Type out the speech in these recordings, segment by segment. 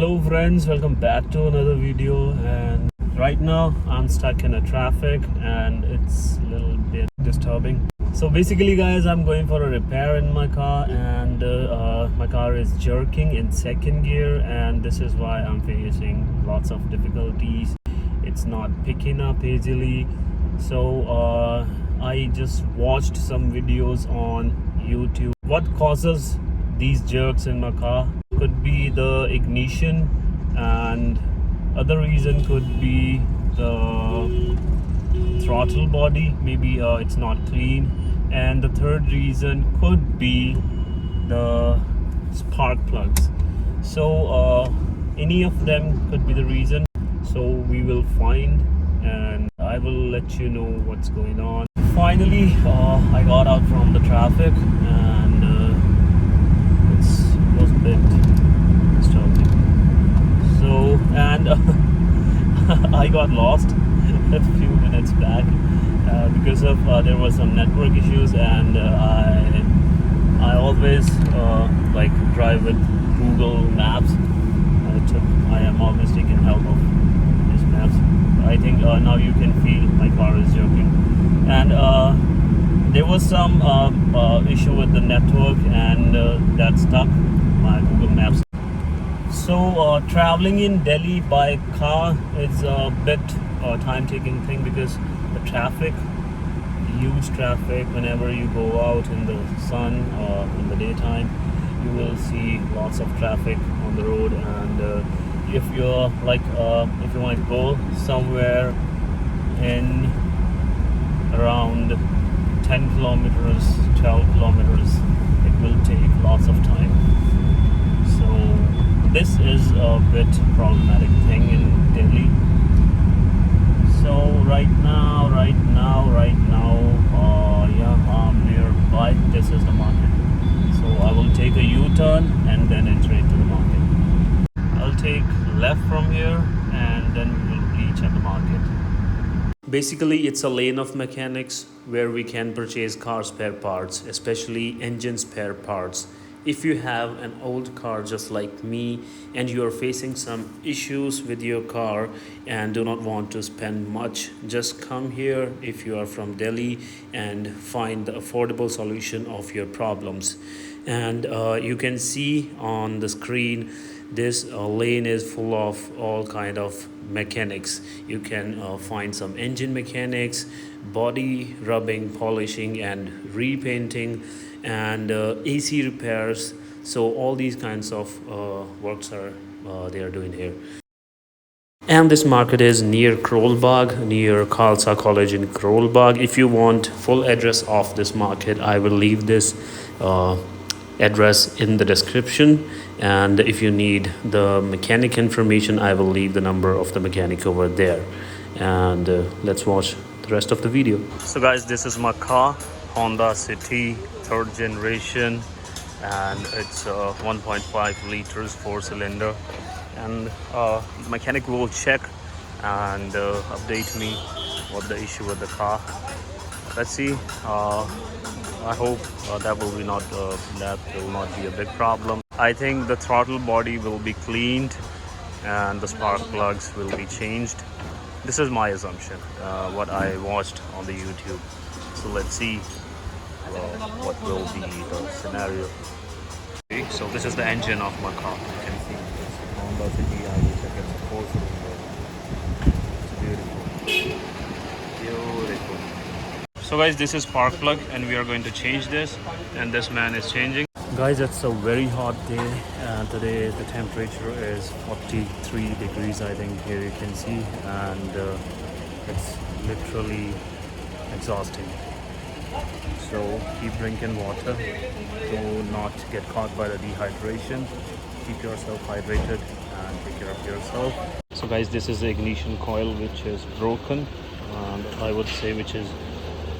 Hello friends, welcome back to another video. And right now I'm stuck in a traffic and it's a little bit disturbing. So basically guys, I'm going for a repair in my car, and my car is jerking in second gear, and this is why I'm facing lots of difficulties. It's not picking up easily. So I just watched some videos on YouTube. What causes these jerks in my car? Could be the ignition, and other reason could be the throttle body. Maybe it's not clean, and the third reason could be the spark plugs. So any of them could be the reason. So we will find, and I will let you know what's going on. Finally I got out from the traffic, and it was a bit disturbing. So, and I got lost a few minutes back because of there was some network issues, and I always like drive with Google Maps. I am always taking help of these maps. I think now you can feel my car is jerking, and there was some issue with the network, and that stuck my Google Maps. So traveling in Delhi by car is a bit time-taking thing, because the traffic, huge traffic. Whenever you go out in the sun in the daytime, you will see lots of traffic on the road. And if you're like if you want to go somewhere in around 10 kilometers, 12 kilometers, it will take lots of time. So this is a bit problematic thing in Delhi. So right now, yeah, I'm nearby. This is the market. So I will take a U-turn and then enter into the market. I'll take left from here, and then we will reach at the market. Basically, it's a lane of mechanics where we can purchase car spare parts, especially engine spare parts. If you have an old car just like me, and you are facing some issues with your car and do not want to spend much, just come here if you are from Delhi and find the affordable solution of your problems. And you can see on the screen, this lane is full of all kind of mechanics. You can find some engine mechanics, body rubbing, polishing and repainting, and AC repairs. So all these kinds of works are they are doing here. And this market is near Karol Bagh, near Khalsa College in Karol Bagh. If you want full address of this market, I will leave this address in the description, and if you need the mechanic information, I will leave the number of the mechanic over there. And let's watch the rest of the video. So guys, this is my car, Honda City 3rd generation, and it's 1.5 liters 4-cylinder. And mechanic will check and update me what the issue with the car. Let's see. I hope that will not be a big problem. I think the throttle body will be cleaned and the spark plugs will be changed. This is my assumption, what I watched on the YouTube. So let's see what will be the scenario. Okay, so this is the engine of my car. You can see it's Honda City. I will check it's 4-cylinder. It's beautiful. Beautiful. So guys, this is spark plug, and we are going to change this, and this man is changing. Guys, it's a very hot day, and today the temperature is 43 degrees, I think. Here you can see, and it's literally exhausting. So keep drinking water, do not get caught by the dehydration. Keep yourself hydrated and take care of yourself. So guys, this is the ignition coil, which is broken, and I would say which is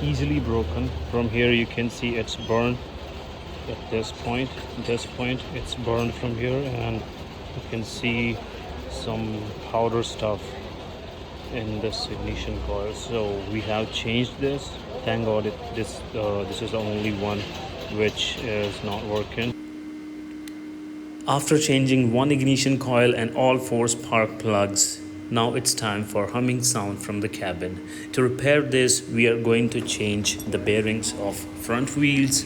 easily broken. From here you can see it's burned at this point it's burned from here, and you can see some powder stuff in this ignition coil. So we have changed this. Thank God this is the only one which is not working. After changing one ignition coil and all 4 spark plugs, now it's time for humming sound from the cabin. To repair this, we are going to change the bearings of front wheels,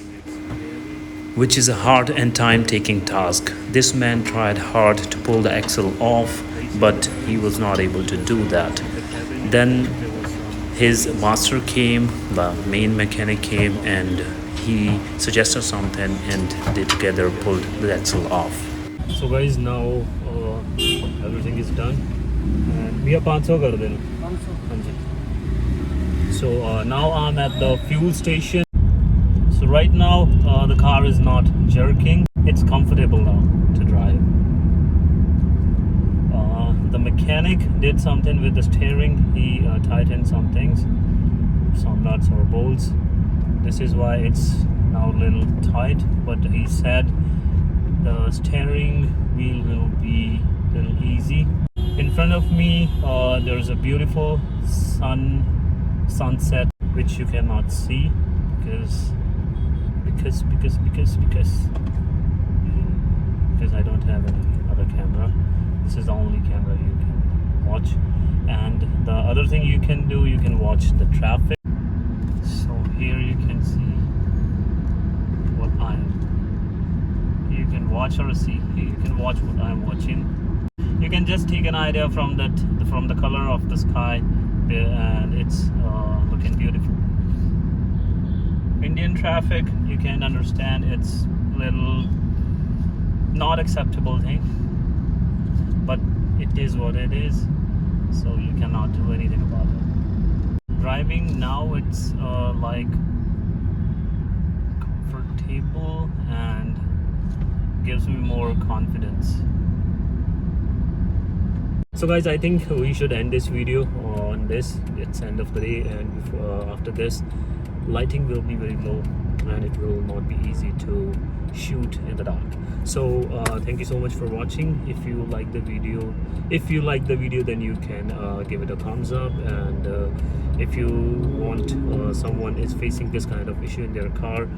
which is a hard and time-taking task. This man tried hard to pull the axle off, but he was not able to do that. Then his master came, the main mechanic came, and he suggested something, and they together pulled the axle off. So guys, now everything is done, and we are 500 kar dena. So now I'm at the fuel station. So right now the car is not jerking. It's comfortable now to drive. The mechanic did something with the steering. He tightened some things, some nuts or bolts. This is why it's now a little tight, but he said the steering wheel will be a little easy. In front of me there's a beautiful sunset which you cannot see because I don't have any other camera. This is the only camera you can watch. And the other thing you can do, you can watch the traffic. So here you can see what you can watch or see. You can watch what I'm watching. You can just take an idea from the color of the sky, and it's looking beautiful. Indian traffic, you can understand, it's little not acceptable thing, but it is what it is, so you cannot do anything about it. Driving now, it's like comfortable and gives me more confidence. So guys, I think we should end this video on this. It's end of the day, and after this, lighting will be very low and it will not be easy to shoot in the dark. So thank you so much for watching. If you like the video, then you can give it a thumbs up, and if you want someone is facing this kind of issue in their car,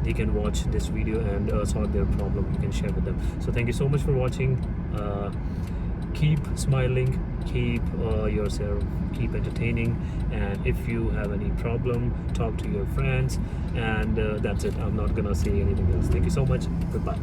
they can watch this video and solve their problem. You can share with them. So thank you so much for watching. Keep smiling, keep yourself, keep entertaining, and if you have any problem, talk to your friends, and that's it. I'm not gonna say anything else. Thank you so much. Goodbye.